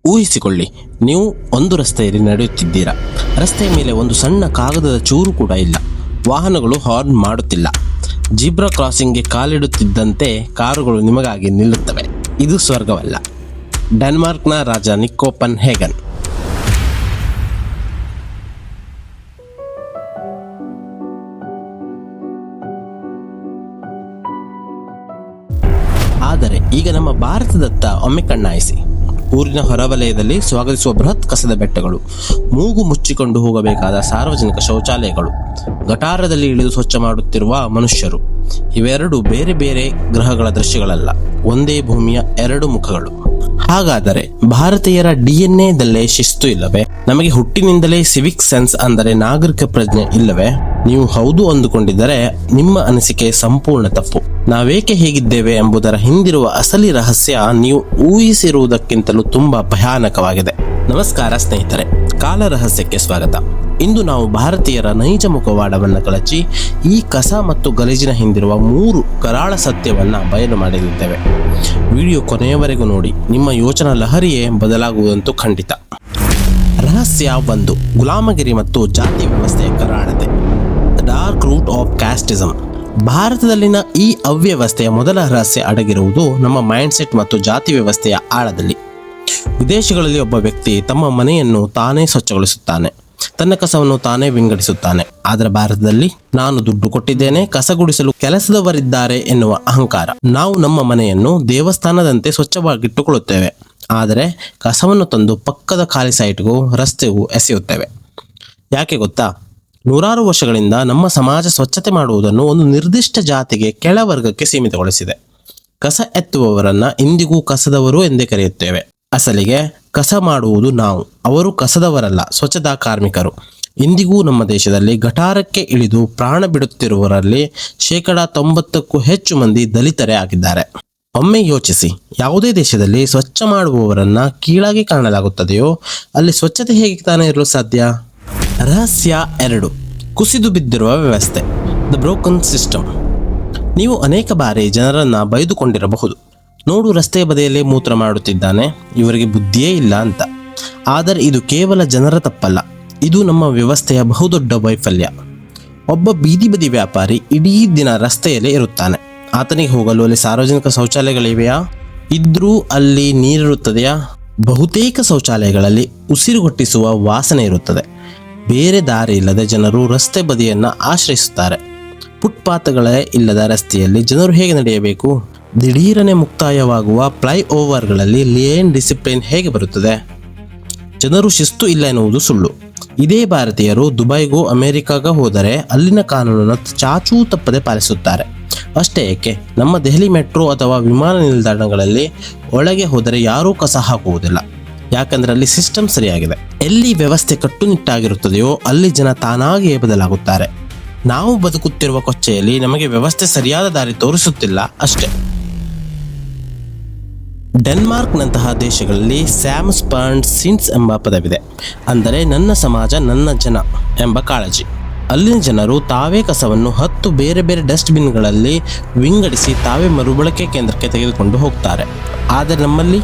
ಊಹಿಸಿಕೊಳ್ಳಿ, ನೀವು ಒಂದು ರಸ್ತೆಯಲ್ಲಿ ನಡೆಯುತ್ತಿದ್ದೀರಾ. ರಸ್ತೆಯ ಮೇಲೆ ಒಂದು ಸಣ್ಣ ಕಾಗದದ ಚೂರು ಕೂಡ ಇಲ್ಲ. ವಾಹನಗಳು ಹಾರ್ನ್ ಮಾಡುತ್ತಿಲ್ಲ. ಜೀಬ್ರಾ ಕ್ರಾಸಿಂಗ್ಗೆ ಕಾಲಿಡುತ್ತಿದ್ದಂತೆ ಕಾರುಗಳು ನಿಮಗಾಗಿ ನಿಲ್ಲುತ್ತವೆ. ಇದು ಸ್ವರ್ಗವಲ್ಲ. ಡೆನ್ಮಾರ್ಕ್ನ ರಾಜ ನಿಕೋಪನ್ ಹೇಗನ್. ಆದರೆ ಈಗ ನಮ್ಮ ಭಾರತದತ್ತ ಒಮ್ಮೆ ಕಣ್ಣಾಯಿಸಿ. ಊರಿನ ಹೊರವಲಯದಲ್ಲಿ ಸ್ವಾಗತಿಸುವ ಬೃಹತ್ ಕಸದ ಬೆಟ್ಟಗಳು, ಮೂಗು ಮುಚ್ಚಿಕೊಂಡು ಹೋಗಬೇಕಾದ ಸಾರ್ವಜನಿಕ ಶೌಚಾಲಯಗಳು, ಗಟಾರದಲ್ಲಿ ಇಳಿದು ಸ್ವಚ್ಛ ಮಾಡುತ್ತಿರುವ ಮನುಷ್ಯರು. ಇವೆರಡು ಬೇರೆ ಬೇರೆ ಗ್ರಹಗಳ ದೃಶ್ಯಗಳಲ್ಲ, ಒಂದೇ ಭೂಮಿಯ ಎರಡು ಮುಖಗಳು. ಹಾಗಾದರೆ ಭಾರತೀಯರ DNA-ದಲ್ಲೇ ಶಿಸ್ತು ಇಲ್ಲವೇ? ನಮಗೆ ಹುಟ್ಟಿನಿಂದಲೇ ಸಿವಿಕ್ ಸೆನ್ಸ್ ಅಂದರೆ ನಾಗರಿಕ ಪ್ರಜ್ಞೆ ಇಲ್ಲವೇ? ನೀವು ಹೌದು ಅಂದುಕೊಂಡಿದ್ದರೆ ನಿಮ್ಮ ಅನಿಸಿಕೆ ಸಂಪೂರ್ಣ ತಪ್ಪು. ನಾವೇಕೆ ಹೇಗಿದ್ದೇವೆ ಎಂಬುದರ ಹಿಂದಿರುವ ಅಸಲಿ ರಹಸ್ಯ ನೀವು ಊಹಿಸಿರುವುದಕ್ಕಿಂತಲೂ ತುಂಬಾ ಭಯಾನಕವಾಗಿದೆ. ನಮಸ್ಕಾರ ಸ್ನೇಹಿತರೆ, ಕಾಲ ರಹಸ್ಯಕ್ಕೆ ಸ್ವಾಗತ. ಇಂದು ನಾವು ಭಾರತೀಯರ ನೈಜ ಮುಖವಾಡವನ್ನು ಕಳಚಿ ಈ ಕಸ ಮತ್ತು ಗಲೀಜಿನ ಹಿಂದಿರುವ 3 ಕರಾಳ ಸತ್ಯವನ್ನ ಬಯಲು ಮಾಡಲಿದ್ದೇವೆ. ವಿಡಿಯೋ ಕೊನೆಯವರೆಗೂ ನೋಡಿ, ನಿಮ್ಮ ಯೋಚನಾ ಲಹರಿಯೇ ಬದಲಾಗುವುದಂತೂ ಖಂಡಿತ. ರಹಸ್ಯ 1: ಗುಲಾಮಗಿರಿ ಮತ್ತು ಜಾತಿ ವ್ಯವಸ್ಥೆಯ ಕರಾಳತೆ. Dark root of casteism. ಭಾರತದಲ್ಲಿನ ಈ ಅವ್ಯವಸ್ಥೆಯ ಮೊದಲ ರಹಸ್ಯ ಅಡಗಿರುವುದು ನಮ್ಮ ಮೈಂಡ್ಸೆಟ್ ಮತ್ತು ಜಾತಿ ವ್ಯವಸ್ಥೆಯ ಆಳದಲ್ಲಿ. ವಿದೇಶಗಳಲ್ಲಿ ಒಬ್ಬ ವ್ಯಕ್ತಿ ತಮ್ಮ ಮನೆಯನ್ನು ತಾನೇ ಸ್ವಚ್ಛಗೊಳಿಸುತ್ತಾನೆ, ತನ್ನ ಕಸವನ್ನು ತಾನೇ ವಿಂಗಡಿಸುತ್ತಾನೆ. ಆದರೆ ಭಾರತದಲ್ಲಿ ನಾನು ದುಡ್ಡು ಕೊಟ್ಟಿದ್ದೇನೆ, ಕಸ ಗುಡಿಸಲು ಕೆಲಸದವರಿದ್ದಾರೆ ಎನ್ನುವ ಅಹಂಕಾರ. ನಾವು ನಮ್ಮ ಮನೆಯನ್ನು ದೇವಸ್ಥಾನದಂತೆ ಸ್ವಚ್ಛವಾಗಿಟ್ಟುಕೊಳ್ಳುತ್ತೇವೆ, ಆದರೆ ಕಸವನ್ನು ತಂದು ಪಕ್ಕದ ಖಾಲಿ ಸೈಟ್ಗೂ ರಸ್ತೆಗೂ ಎಸೆಯುತ್ತೇವೆ. ಯಾಕೆ ಗೊತ್ತಾ? ನೂರಾರು ವರ್ಷಗಳಿಂದ ನಮ್ಮ ಸಮಾಜ ಸ್ವಚ್ಛತೆ ಮಾಡುವುದನ್ನು ಒಂದು ನಿರ್ದಿಷ್ಟ ಜಾತಿಗೆ, ಕೆಳವರ್ಗಕ್ಕೆ ಸೀಮಿತಗೊಳಿಸಿದೆ. ಕಸ ಎತ್ತುವವರನ್ನ ಇಂದಿಗೂ ಕಸದವರು ಎಂದೇ ಕರೆಯುತ್ತೇವೆ. ಅಸಲಿಗೆ ಕಸ ಮಾಡುವುದು ನಾವು, ಅವರು ಕಸದವರಲ್ಲ, ಸ್ವಚ್ಛತಾ ಕಾರ್ಮಿಕರು. ಇಂದಿಗೂ ನಮ್ಮ ದೇಶದಲ್ಲಿ ಗಟಾರಕ್ಕೆ ಇಳಿದು ಪ್ರಾಣ ಬಿಡುತ್ತಿರುವವರಲ್ಲಿ 90%ಕ್ಕೂ ಹೆಚ್ಚು ಮಂದಿ ದಲಿತರೇ ಆಗಿದ್ದಾರೆ. ಒಮ್ಮೆ ಯೋಚಿಸಿ, ಯಾವುದೇ ದೇಶದಲ್ಲಿ ಸ್ವಚ್ಛ ಮಾಡುವವರನ್ನ ಕೀಳಾಗಿ ಕಾಣಲಾಗುತ್ತದೆಯೋ ಅಲ್ಲಿ ಸ್ವಚ್ಛತೆ ಹೇಗೆ ತಾನೇ ಇರಲು ಸಾಧ್ಯ? ರಹಸ್ಯ 2: ಕುಸಿದು ಬಿದ್ದಿರುವ ವ್ಯವಸ್ಥೆ. The broken system. ನೀವು ಅನೇಕ ಬಾರಿ ಜನರನ್ನ ಬೈದುಕೊಂಡಿರಬಹುದು, ನೋಡು ರಸ್ತೆಯ ಬದಿಯಲ್ಲೇ ಮೂತ್ರ ಮಾಡುತ್ತಿದ್ದಾನೆ, ಇವರಿಗೆ ಬುದ್ಧಿಯೇ ಇಲ್ಲ ಅಂತ. ಆದರೆ ಇದು ಕೇವಲ ಜನರ ತಪ್ಪಲ್ಲ, ಇದು ನಮ್ಮ ವ್ಯವಸ್ಥೆಯ ಬಹುದೊಡ್ಡ ವೈಫಲ್ಯ. ಒಬ್ಬ ಬೀದಿ ಬದಿ ವ್ಯಾಪಾರಿ ಇಡೀ ದಿನ ರಸ್ತೆಯಲ್ಲೇ ಇರುತ್ತಾನೆ. ಆತನಿಗೆ ಹೋಗಲು ಅಲ್ಲಿ ಸಾರ್ವಜನಿಕ ಶೌಚಾಲಯಗಳಿವೆಯಾ? ಇದ್ರೂ ಅಲ್ಲಿ ನೀರಿರುತ್ತದೆಯಾ? ಬಹುತೇಕ ಶೌಚಾಲಯಗಳಲ್ಲಿ ಉಸಿರುಗಟ್ಟಿಸುವ ವಾಸನೆ ಇರುತ್ತದೆ. ಬೇರೆ ದಾರಿ ಇಲ್ಲದೆ ಜನರು ರಸ್ತೆ ಬದಿಯನ್ನು ಆಶ್ರಯಿಸುತ್ತಾರೆ. ಫುಟ್ಪಾತ್ಗಳೇ ಇಲ್ಲದ ರಸ್ತೆಯಲ್ಲಿ ಜನರು ಹೇಗೆ ನಡೆಯಬೇಕು? ದಿಢೀರನೆ ಮುಕ್ತಾಯವಾಗುವ ಫ್ಲೈಓವರ್ಗಳಲ್ಲಿ ಲೇನ್ ಡಿಸಿಪ್ಲಿನ್ ಹೇಗೆ ಬರುತ್ತದೆ? ಜನರು ಶಿಸ್ತು ಇಲ್ಲ ಎನ್ನುವುದು ಸುಳ್ಳು. ಇದೇ ಭಾರತೀಯರು ದುಬೈಗೂ ಅಮೆರಿಕಾಗ ಹೋದರೆ ಅಲ್ಲಿನ ಕಾನೂನನ್ನು ಚಾಚೂ ತಪ್ಪದೆ ಪಾಲಿಸುತ್ತಾರೆ. ಅಷ್ಟೇ ಏಕೆ, ನಮ್ಮ ದೆಹಲಿ ಮೆಟ್ರೋ ಅಥವಾ ವಿಮಾನ ನಿಲ್ದಾಣಗಳಲ್ಲಿ ಒಳಗೆ ಹೋದರೆ ಯಾರೂ ಕಸ ಹಾಕುವುದಿಲ್ಲ. ಯಾಕಂದ್ರೆ ಅಲ್ಲಿ ಸಿಸ್ಟಮ್ ಸರಿಯಾಗಿದೆ. ಎಲ್ಲಿ ವ್ಯವಸ್ಥೆ ಕಟ್ಟುನಿಟ್ಟಾಗಿರುತ್ತದೆಯೋ ಅಲ್ಲಿ ಜನ ತಾನಾಗಿಯೇ ಬದಲಾಗುತ್ತಾರೆ. ನಾವು ಬದುಕುತ್ತಿರುವ ಕೊಚ್ಚೆಯಲ್ಲಿ ನಮಗೆ ವ್ಯವಸ್ಥೆ ಸರಿಯಾದ ದಾರಿ ತೋರಿಸುತ್ತಿಲ್ಲ ಅಷ್ಟೇ. ಡೆನ್ಮಾರ್ಕ್ನಂತಹ ದೇಶಗಳಲ್ಲಿ ಸ್ಯಾಮ್ಸ್ ಪಾಂಡ್ ಸಿನ್ಸ್ ಎಂಬ ಪದವಿದೆ. ಅಂದರೆ ನನ್ನ ಸಮಾಜ ನನ್ನ ಜನ ಎಂಬ ಕಾಳಜಿ. ಅಲ್ಲಿನ ಜನರು ತಾವೇ ಕಸವನ್ನು 10 ಬೇರೆ ಬೇರೆ ಡಸ್ಟ್ಬಿನ್ಗಳಲ್ಲಿ ವಿಂಗಡಿಸಿ ತಾವೇ ಮರುಬಳಕೆ ಕೇಂದ್ರಕ್ಕೆ ತೆಗೆದುಕೊಂಡು ಹೋಗ್ತಾರೆ. ಆದರೆ ನಮ್ಮಲ್ಲಿ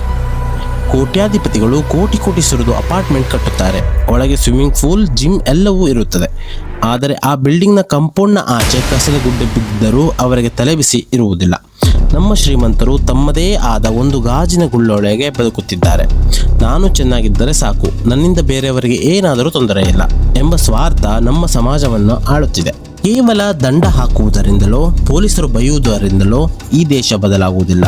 ಕೋಟ್ಯಾಧಿಪತಿಗಳು ಕೋಟಿ ಸುರಿದು ಅಪಾರ್ಟ್ಮೆಂಟ್ ಕಟ್ಟುತ್ತಾರೆ. ಒಳಗೆ ಸ್ವಿಮ್ಮಿಂಗ್ ಪೂಲ್, ಜಿಮ್ ಎಲ್ಲವೂ ಇರುತ್ತದೆ. ಆದರೆ ಆ ಬಿಲ್ಡಿಂಗ್ನ ಕಾಂಪೌಂಡ್ನ ಆಚೆ ಕಸದ ಗುಡ್ಡೆ ಬಿದ್ದರೂ ಅವರಿಗೆ ತಲೆಬಿಸಿ ಇರುವುದಿಲ್ಲ. ನಮ್ಮ ಶ್ರೀಮಂತರು ತಮ್ಮದೇ ಆದ ಒಂದು ಗಾಜಿನ ಗುಳ್ಳೊಳಗೆ ಬದುಕುತ್ತಿದ್ದಾರೆ. ನಾನು ಚೆನ್ನಾಗಿದ್ದರೆ ಸಾಕು, ನನ್ನಿಂದ ಬೇರೆಯವರಿಗೆ ಏನಾದರೂ ತೊಂದರೆ ಇಲ್ಲ ಎಂಬ ಸ್ವಾರ್ಥ ನಮ್ಮ ಸಮಾಜವನ್ನು ಆಳುತ್ತಿದೆ. ಕೇವಲ ದಂಡ ಹಾಕುವುದರಿಂದಲೋ ಪೊಲೀಸರು ಬೈಯುವುದರಿಂದಲೋ ಈ ದೇಶ ಬದಲಾಗುವುದಿಲ್ಲ.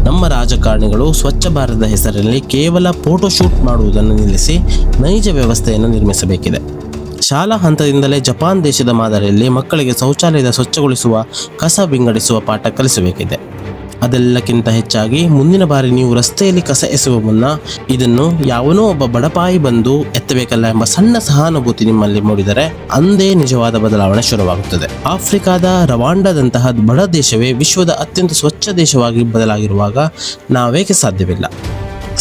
ನಮ್ಮ ರಾಜಕಾರಣಿಗಳು ಸ್ವಚ್ಛ ಭಾರತದ ಹೆಸರಿನಲ್ಲಿ ಕೇವಲ ಫೋಟೋಶೂಟ್ ಮಾಡುವುದನ್ನು ನಿಲ್ಲಿಸಿ ನೈಜ ವ್ಯವಸ್ಥೆಯನ್ನು ನಿರ್ಮಿಸಬೇಕಿದೆ. ಶಾಲಾ ಹಂತದಿಂದಲೇ ಜಪಾನ್ ದೇಶದ ಮಾದರಿಯಲ್ಲಿ ಮಕ್ಕಳಿಗೆ ಶೌಚಾಲಯದ ಸ್ವಚ್ಛಗೊಳಿಸುವ, ಕಸ ವಿಂಗಡಿಸುವ ಪಾಠ ಕಲಿಸಬೇಕಿದೆ. ಅದೆಲ್ಲಕ್ಕಿಂತ ಹೆಚ್ಚಾಗಿ ಮುಂದಿನ ಬಾರಿ ನೀವು ರಸ್ತೆಯಲ್ಲಿ ಕಸ ಎಸೆಯುವ ಮುನ್ನ ಇದನ್ನು ಯಾವನೋ ಒಬ್ಬ ಬಡಪಾಯಿ ಬಂದು ಎತ್ತಬೇಕಲ್ಲ ಎಂಬ ಸಣ್ಣ ಸಹಾನುಭೂತಿ ನಿಮ್ಮಲ್ಲಿ ಮೂಡಿದರೆ ಅಂದೇ ನಿಜವಾದ ಬದಲಾವಣೆ ಶುರುವಾಗುತ್ತದೆ. ಆಫ್ರಿಕಾದ ರವಾಂಡಾದಂತಹ ಬಡ ದೇಶವೇ ವಿಶ್ವದ ಅತ್ಯಂತ ಸ್ವಚ್ಛ ದೇಶವಾಗಿ ಬದಲಾಗಿರುವಾಗ ನಾವೇಕೆ ಸಾಧ್ಯವಿಲ್ಲ?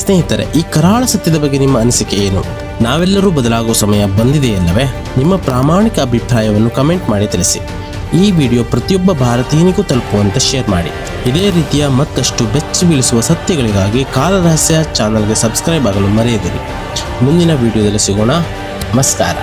ಸ್ನೇಹಿತರೆ, ಈ ಕರಾಳ ಸತ್ಯದ ಬಗ್ಗೆ ನಿಮ್ಮ ಅನಿಸಿಕೆ ಏನು? ನಾವೆಲ್ಲರೂ ಬದಲಾಗುವ ಸಮಯ ಬಂದಿದೆಯಲ್ಲವೇ? ನಿಮ್ಮ ಪ್ರಾಮಾಣಿಕ ಅಭಿಪ್ರಾಯವನ್ನು ಕಮೆಂಟ್ ಮಾಡಿ ತಿಳಿಸಿ. ಈ ವಿಡಿಯೋ ಪ್ರತಿಯೊಬ್ಬ ಭಾರತೀಯನಿಗೂ ತಲುಪುವಂತೆ ಶೇರ್ ಮಾಡಿ. ಇದೇ ರೀತಿಯ ಮತ್ತಷ್ಟು ಬೆಚ್ಚಿ ಬೀಳಿಸುವ ಸತ್ಯಗಳಿಗಾಗಿ ಕಾಲ ರಹಸ್ಯ ಚಾನಲ್ಗೆ ಸಬ್ಸ್ಕ್ರೈಬ್ ಆಗಲು ಮರೆಯದಿರಿ. ಮುಂದಿನ ವಿಡಿಯೋದಲ್ಲಿ ಸಿಗೋಣ. ನಮಸ್ಕಾರ.